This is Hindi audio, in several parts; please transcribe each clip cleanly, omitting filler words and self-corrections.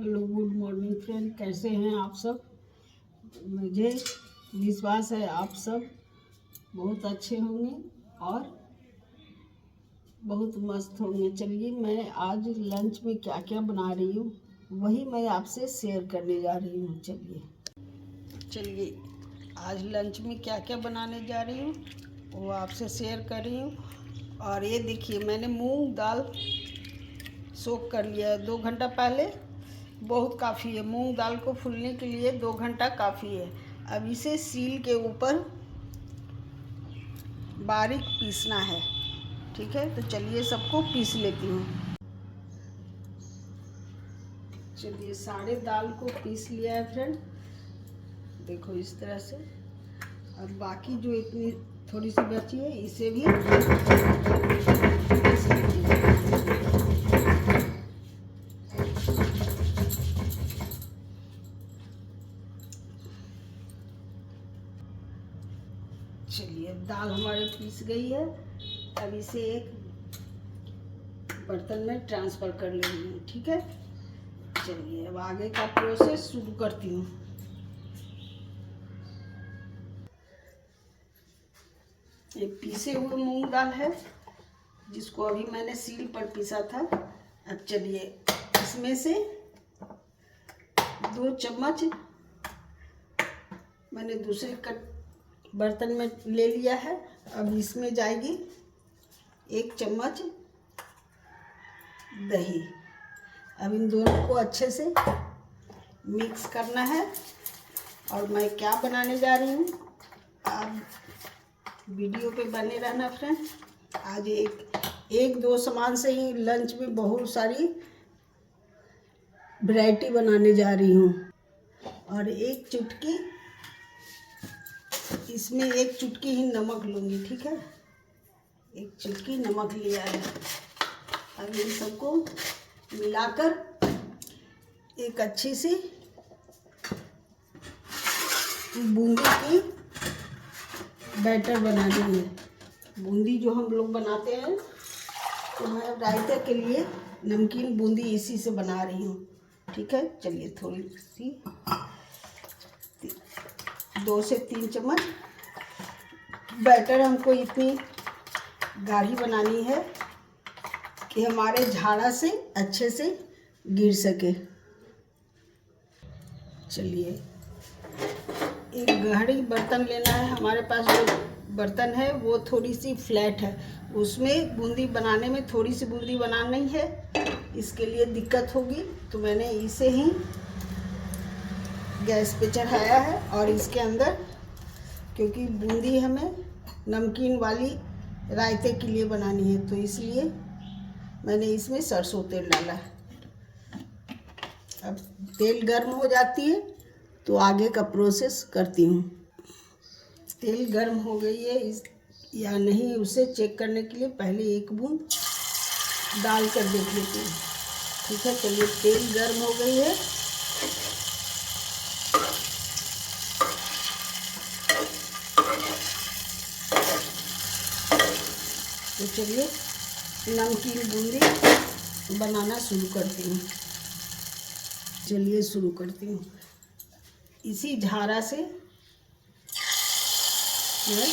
हेलो गुड मॉर्निंग फ्रेंड, कैसे हैं आप सब। मुझे विश्वास है आप सब बहुत अच्छे होंगे और बहुत मस्त होंगे। चलिए, मैं आज लंच में क्या क्या बना रही हूँ वही मैं आपसे शेयर करने जा रही हूँ। चलिए आज लंच में क्या क्या बनाने जा रही हूँ वो आपसे शेयर कर रही हूँ। और ये देखिए, मैंने मूंग दाल सोख कर लिया है 2 घंटा पहले। बहुत काफ़ी है, मूंग दाल को फूलने के लिए 2 घंटा काफ़ी है। अब इसे सील के ऊपर बारीक पीसना है। ठीक है, तो चलिए सबको पीस लेती हूँ। चलिए सारे दाल को पीस लिया है फ्रेंड, देखो इस तरह से। अब बाकी जो इतनी थोड़ी सी बची है इसे भी पीस लीजिए। चलिए दाल हमारी पीस गई है। अब इसे एक बर्तन में ट्रांसफ़र कर लेंगे। ठीक है, चलिए अब आगे का प्रोसेस शुरू करती हूँ। ये पीसे हुए मूंग दाल है जिसको अभी मैंने सील पर पीसा था। अब चलिए इसमें से 2 चम्मच मैंने दूसरे बर्तन में ले लिया है। अब इसमें जाएगी 1 चम्मच दही। अब इन दोनों को अच्छे से मिक्स करना है। और मैं क्या बनाने जा रही हूँ आप वीडियो पे बने रहना फ्रेंड। आज एक दो सामान से ही लंच में बहुत सारी वैरायटी बनाने जा रही हूँ। और इसमें एक चुटकी ही नमक लूँगी। ठीक है, 1 चुटकी नमक लिया है। अब इन सबको मिलाकर एक अच्छी सी बूंदी की बैटर बनानी है। बूंदी जो हम लोग बनाते हैं, तो मैं रायते के लिए नमकीन बूंदी इसी से बना रही हूँ। ठीक है, चलिए थोड़ी सी 2 से 3 चम्मच बैटर हमको इतनी गाढ़ी बनानी है कि हमारे झाड़ा से अच्छे से गिर सके। चलिए एक गहरी बर्तन लेना है। हमारे पास जो बर्तन है वो थोड़ी सी फ्लैट है, उसमें बूंदी बनाने में थोड़ी सी बूंदी बनानी है, इसके लिए दिक्कत होगी। तो मैंने इसे ही गैस पे चढ़ाया है। और इसके अंदर, क्योंकि बूंदी हमें नमकीन वाली रायते के लिए बनानी है, तो इसलिए मैंने इसमें सरसों तेल डाला है। अब तेल गर्म हो जाती है तो आगे का प्रोसेस करती हूँ। तेल गर्म हो गई है या नहीं उसे चेक करने के लिए पहले 1 बूंद डाल कर देख लेती हूँ। ठीक है, चलिए तेल गर्म हो गई है। तो चलिए नमकीन बूंदी बनाना शुरू करती हूँ। चलिए शुरू करती हूँ। इसी झारा से मैं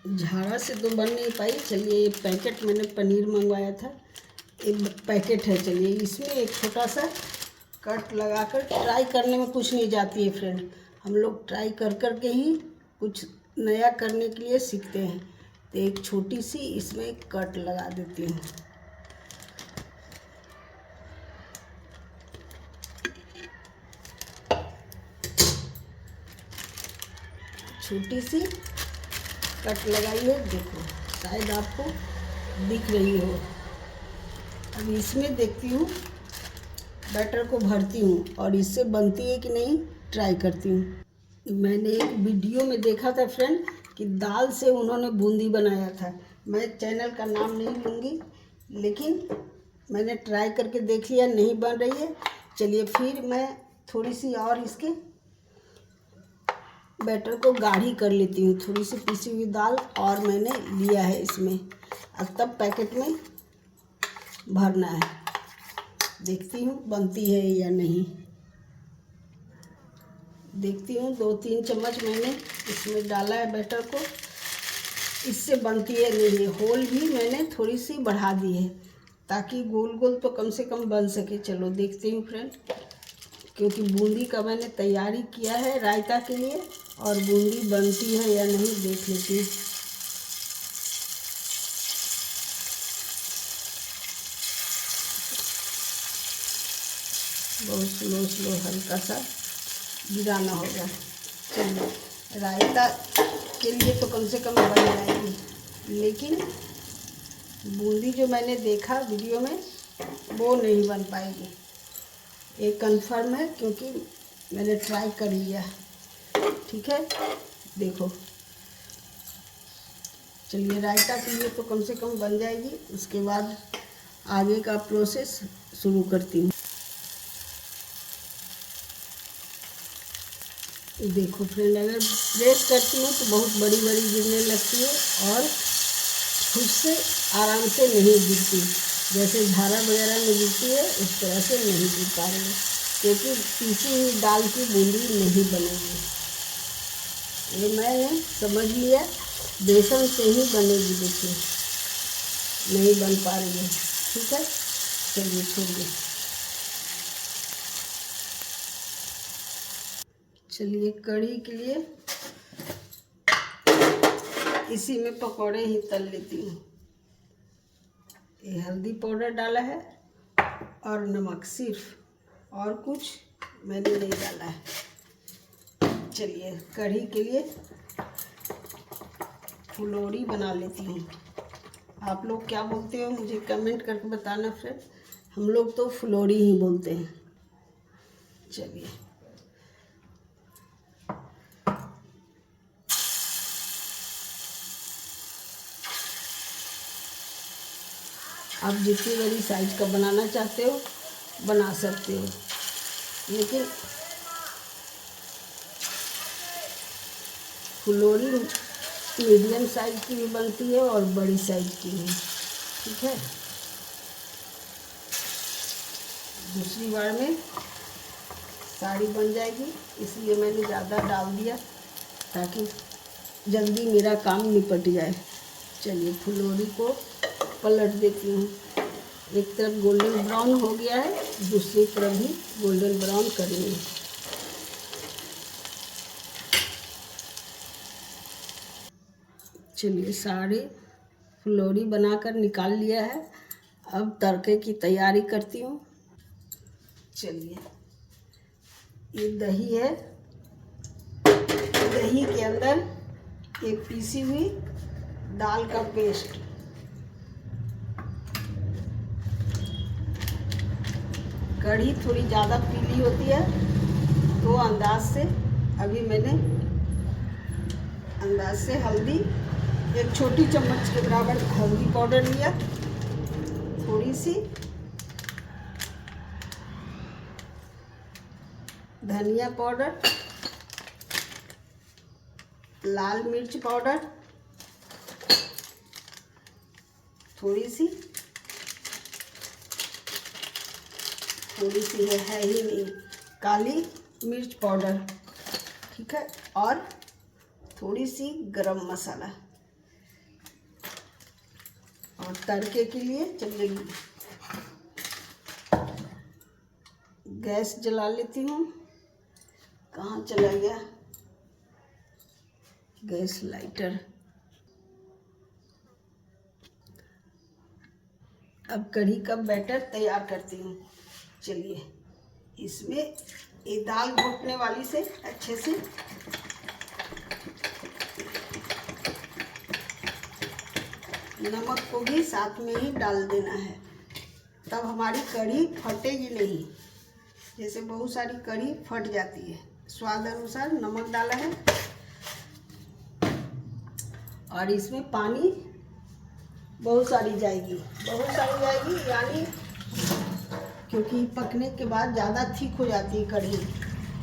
झाड़ा से तो बन नहीं पाई। चलिए ये पैकेट मैंने पनीर मंगवाया था, एक पैकेट है। चलिए इसमें एक छोटा सा कट लगाकर, ट्राई करने में कुछ नहीं जाती है फ्रेंड, हम लोग ट्राई कर कर के ही कुछ नया करने के लिए सीखते हैं। तो एक छोटी सी इसमें कट लगा देती हूँ। छोटी सी कट लगाई है, देखो शायद आपको दिख रही हो। अब इसमें देखती हूँ बैटर को भरती हूँ और इससे बनती है कि नहीं ट्राई करती हूँ। मैंने एक वीडियो में देखा था फ्रेंड कि दाल से उन्होंने बूंदी बनाया था। मैं चैनल का नाम नहीं लूँगी, लेकिन मैंने ट्राई करके देख लिया, नहीं बन रही है। चलिए फिर मैं थोड़ी सी और इसके बैटर को गाढ़ी कर लेती हूँ। थोड़ी सी पिसी हुई दाल और मैंने लिया है इसमें, अब तब पैकेट में भरना है। देखती हूँ बनती है या नहीं। देखती हूँ 2-3 चम्मच मैंने इसमें डाला है बैटर को, इससे बनती है नहीं। होल भी मैंने थोड़ी सी बढ़ा दी है ताकि गोल गोल तो कम से कम बन सके। चलो देखती हूँ फ्रेंड, क्योंकि बूंदी का मैंने तैयारी किया है रायता के लिए, और बूंदी बनती है या नहीं देख लेती हूँ। बहुत स्लो हल्का सा गिराना होगा। चलिए रायता के लिए तो कम से कम बन जाएगी, लेकिन बूंदी जो मैंने देखा वीडियो में वो नहीं बन पाएगी, ये कंफर्म है, क्योंकि मैंने ट्राई कर लिया। ठीक है, देखो। चलिए रायता के लिए तो कम से कम बन जाएगी, उसके बाद आगे का प्रोसेस शुरू करती हूँ। देखो फ्रेंड, अगर प्रेस करती हूँ तो बहुत बड़ी बड़ी गिरने लगती है और खुद से आराम से नहीं गिरती। जैसे झारा वगैरह में गिरती है उस तरह से नहीं गिर पा रही है, क्योंकि पीसी हुई दाल की बूंदी नहीं बनेगी। ये मैंने समझ लिया, बेसन से ही बनेगी। देखिए नहीं बन पा रही है। ठीक है, चलिए छोड़िए। चलिए कढ़ी के लिए इसी में पकौड़े ही तल लेती हूँ। ये हल्दी पाउडर डाला है और नमक सिर्फ, और कुछ मैंने नहीं डाला है। चलिए कढ़ी के लिए फुलौरी बना लेती हूँ। आप लोग क्या बोलते हो मुझे कमेंट करके बताना फ्रेंड। हम लोग तो फुलौरी ही बोलते हैं। चलिए आप जितनी बड़ी साइज का बनाना चाहते हो बना सकते हो, लेकिन फुलौरी मीडियम साइज की भी बनती है और बड़ी साइज की भी। ठीक है, दूसरी बार में साड़ी बन जाएगी, इसलिए मैंने ज़्यादा डाल दिया ताकि जल्दी मेरा काम निपट जाए। चलिए फुलौरी को पलट देती हूँ। एक तरफ गोल्डन ब्राउन हो गया है, दूसरी तरफ भी गोल्डन ब्राउन करेंगे। चलिए सारे फुलौरी बनाकर निकाल लिया है, अब तड़के की तैयारी करती हूँ। चलिए ये दही है, दही के अंदर ये पीसी हुई दाल का पेस्ट, कढ़ी थोड़ी ज़्यादा पीली होती है तो अंदाज से, अभी मैंने अंदाज से हल्दी, एक छोटी चम्मच के बराबर हल्दी पाउडर लिया, थोड़ी सी धनिया पाउडर, लाल मिर्च पाउडर, थोड़ी सी है ही नहीं, काली मिर्च पाउडर। ठीक है, और थोड़ी सी गरम मसाला। और तड़के के लिए चलिए गैस जला लेती हूँ। कहाँ चला गया गैस लाइटर। अब कढ़ी का बैटर तैयार करती हूँ। चलिए इसमें ये दाल घोटने वाली से अच्छे से नमक को भी साथ में ही डाल देना है, तब हमारी कढ़ी फटेगी नहीं। जैसे बहुत सारी कढ़ी फट जाती है। स्वाद अनुसार नमक डाला है और इसमें पानी बहुत सारी जाएगी यानी क्योंकि पकने के बाद ज़्यादा थिक हो जाती है कढ़ी।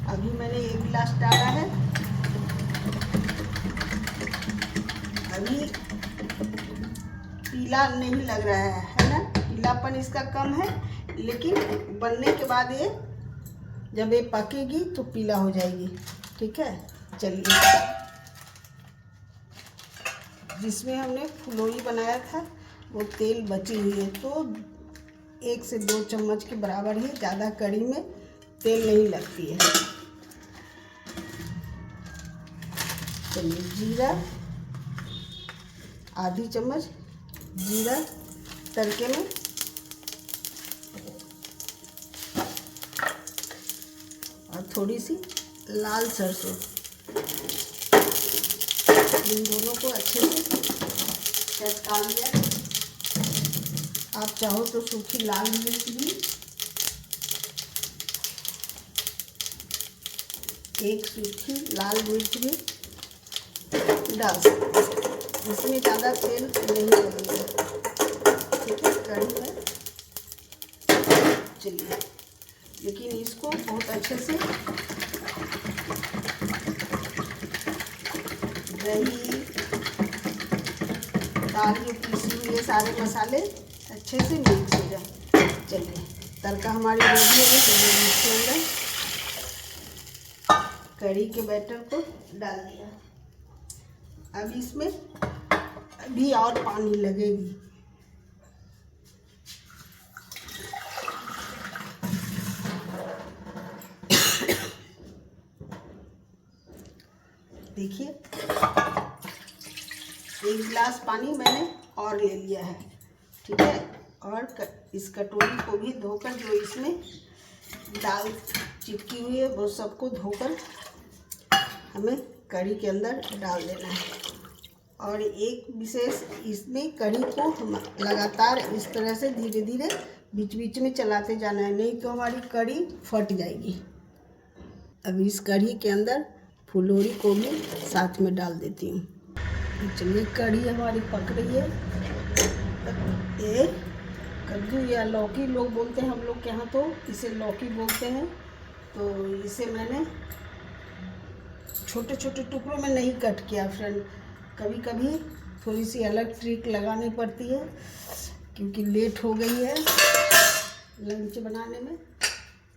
अभी मैंने 1 गिलास डाला है। अभी पीला नहीं लग रहा है ना, पीलापन इसका कम है, लेकिन बनने के बाद ये जब ये पकेगी तो पीला हो जाएगी। ठीक है, चलिए जिसमें हमने फुलौरी बनाया था वो तेल बची हुई है, तो 1 से 2 चम्मच के बराबर ही, ज़्यादा कढ़ी में तेल नहीं लगती है। चलिए जीरा, आधी चम्मच जीरा तड़के में, और थोड़ी सी लाल सरसों। इन दोनों को अच्छे से चटका लिया। आप चाहो तो सूखी लाल मिर्च भी 1 सूखी लाल मिर्च भी डाल सकते हैं। इसमें ज़्यादा तेल नहीं लगेगा। ठीक है, कढ़ी है। चलिए, लेकिन इसको बहुत अच्छे से दही, दाल जो पीसी हुई है, सारे मसाले अच्छे से मिक्स हो जाए। चलिए, तड़का हमारी रेडी हो गई। चलिए इसके अंदर कढ़ी के बैटर को डाल दिया। अब इसमें अभी और पानी लगेगी। देखिए 1 गिलास पानी मैंने और ले लिया है। ठीक है, और इस कटोरी को भी धोकर, जो इसमें दाल चिपकी हुई है वो सबको धोकर हमें कढ़ी के अंदर डाल देना है। और एक विशेष, इसमें कढ़ी को लगातार इस तरह से धीरे धीरे बीच बीच में चलाते जाना है, नहीं तो हमारी कढ़ी फट जाएगी। अब इस कढ़ी के अंदर फुलौरी को भी साथ में डाल देती हूँ। चलिए, कढ़ी हमारी पक रही है। ये कद्दू या लौकी लोग बोलते हैं, हम लोग के यहाँ तो इसे लौकी बोलते हैं। तो इसे मैंने छोटे छोटे टुकड़ों में नहीं कट किया फ्रेंड। कभी कभी थोड़ी सी अलग ट्रिक लगानी पड़ती है, क्योंकि लेट हो गई है लंच बनाने में,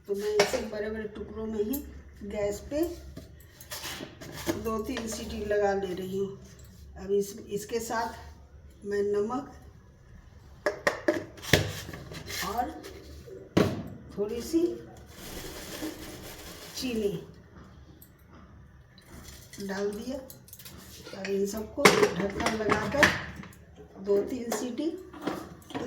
तो मैं इसे बड़े बड़े टुकड़ों में ही गैस पे 2-3 सीटी लगा ले रही हूँ। अब इसके साथ मैं नमक और थोड़ी सी चीनी डाल दिया। अब इन सबको ढक्कन लगाकर 2-3 सीटी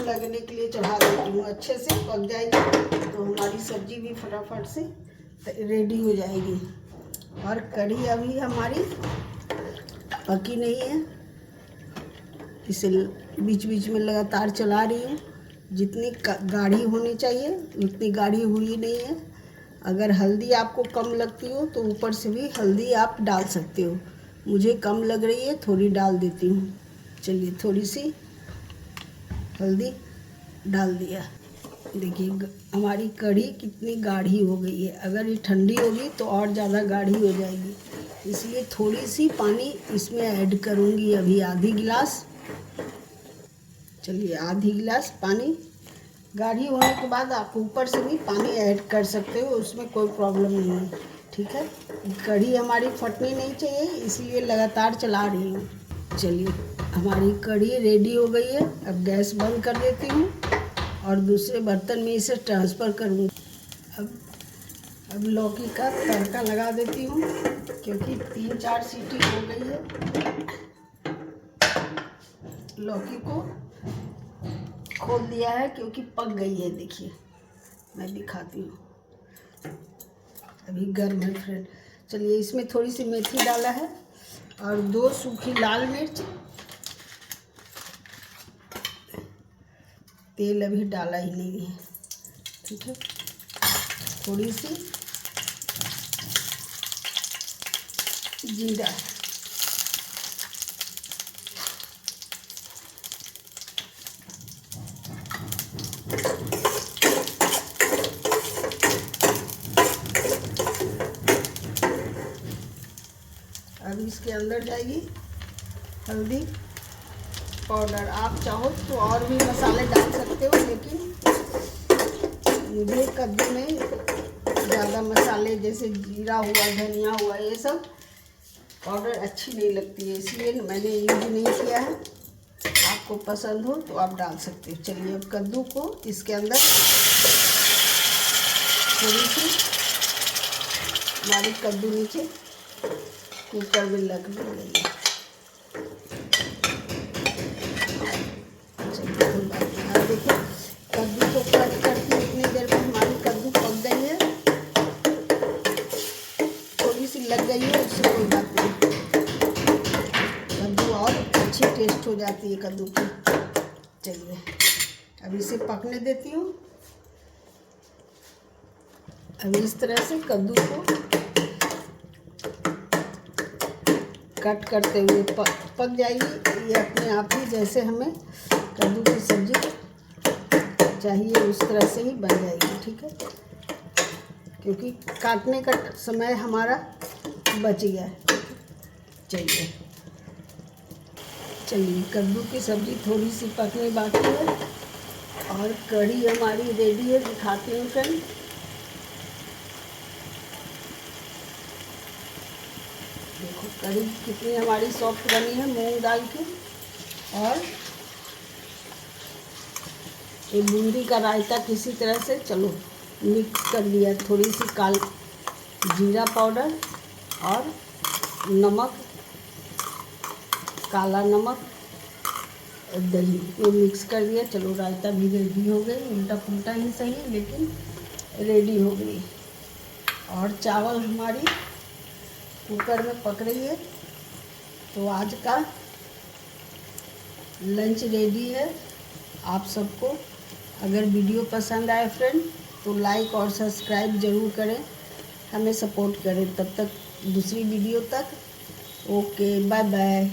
लगने के लिए चढ़ा देती हूँ। अच्छे से पक जाएगी तो हमारी सब्जी भी फटाफट से रेडी हो जाएगी। और कढ़ी अभी हमारी पकी नहीं है, इसे बीच बीच में लगातार चला रही हूँ। जितनी गाढ़ी होनी चाहिए उतनी गाढ़ी हुई नहीं है। अगर हल्दी आपको कम लगती हो तो ऊपर से भी हल्दी आप डाल सकते हो। मुझे कम लग रही है, थोड़ी डाल देती हूँ। चलिए, थोड़ी सी हल्दी डाल दिया। देखिए हमारी कढ़ी कितनी गाढ़ी हो गई है। अगर ये ठंडी होगी तो और ज़्यादा गाढ़ी हो जाएगी, इसलिए थोड़ी सी पानी इसमें ऐड करूँगी। अभी आधी गिलास। चलिए, आधी गिलास पानी। गाढ़ी होने के बाद आप ऊपर से भी पानी ऐड कर सकते हो, उसमें कोई प्रॉब्लम नहीं है। ठीक है, कढ़ी हमारी फटनी नहीं चाहिए, इसलिए लगातार चला रही हूँ। चलिए, हमारी कढ़ी रेडी हो गई है। अब गैस बंद कर देती हूँ और दूसरे बर्तन में इसे ट्रांसफ़र करूँगी। अब लौकी का तड़का लगा देती हूँ, क्योंकि 3-4 सीटी हो गई है। लौकी को खोल दिया है क्योंकि पक गई है। देखिए, मैं दिखाती हूँ, अभी गर्म है फ्रेंड। चलिए, इसमें थोड़ी सी मेथी डाला है और 2 सूखी लाल मिर्च। तेल अभी डाला ही नहीं है। ठीक है, थोड़ी सी जीरा, अब इसके अंदर जाएगी हल्दी पाउडर। आप चाहो तो और भी मसाले डाल सकते हो, लेकिन मुझे कद्दू में ज़्यादा मसाले जैसे जीरा हुआ, धनिया हुआ, ये सब पाउडर अच्छी नहीं लगती है, इसलिए मैंने यूज नहीं किया है। आपको पसंद हो तो आप डाल सकते हो। चलिए अब कद्दू को इसके अंदर थोड़ी सी, हमारी कद्दू नीचे कुकर में लग भी गई है। देखिए कद्दू को कट करके इतनी देर में हमारी कद्दू पक गई है, थोड़ी सी लग गई है, उससे कोई बात नहीं, कद्दू और अच्छी टेस्ट हो जाती है कद्दू की। चलिए अब इसे पकने देती हूँ। अब इस तरह से कद्दू को कट करते हुए पक जाएगी ये अपने आप ही, जैसे हमें कद्दू की सब्ज़ी चाहिए उस तरह से ही बन जाएगी, ठीक है। क्योंकि काटने का समय हमारा बच गया है। चलिए कद्दू की सब्ज़ी थोड़ी सी पकने बाकी है और कढ़ी हमारी रेडी है। दिखाती हूँ फ्रेंड, देखो कढ़ी कितनी हमारी सॉफ्ट बनी है मूंग दाल की। और ये बूंदी का रायता किसी तरह से चलो मिक्स कर लिया, थोड़ी सी जीरा पाउडर और नमक, काला नमक, दही, ये मिक्स कर दिया। चलो रायता भी रेडी हो गई, उल्टा पुल्टा ही सही लेकिन रेडी हो गई। और चावल हमारी कुकर में पक रही है। तो आज का लंच रेडी है। आप सबको अगर वीडियो पसंद आए फ्रेंड तो लाइक और सब्सक्राइब ज़रूर करें, हमें सपोर्ट करें। तब तक दूसरी वीडियो तक ओके बाय बाय।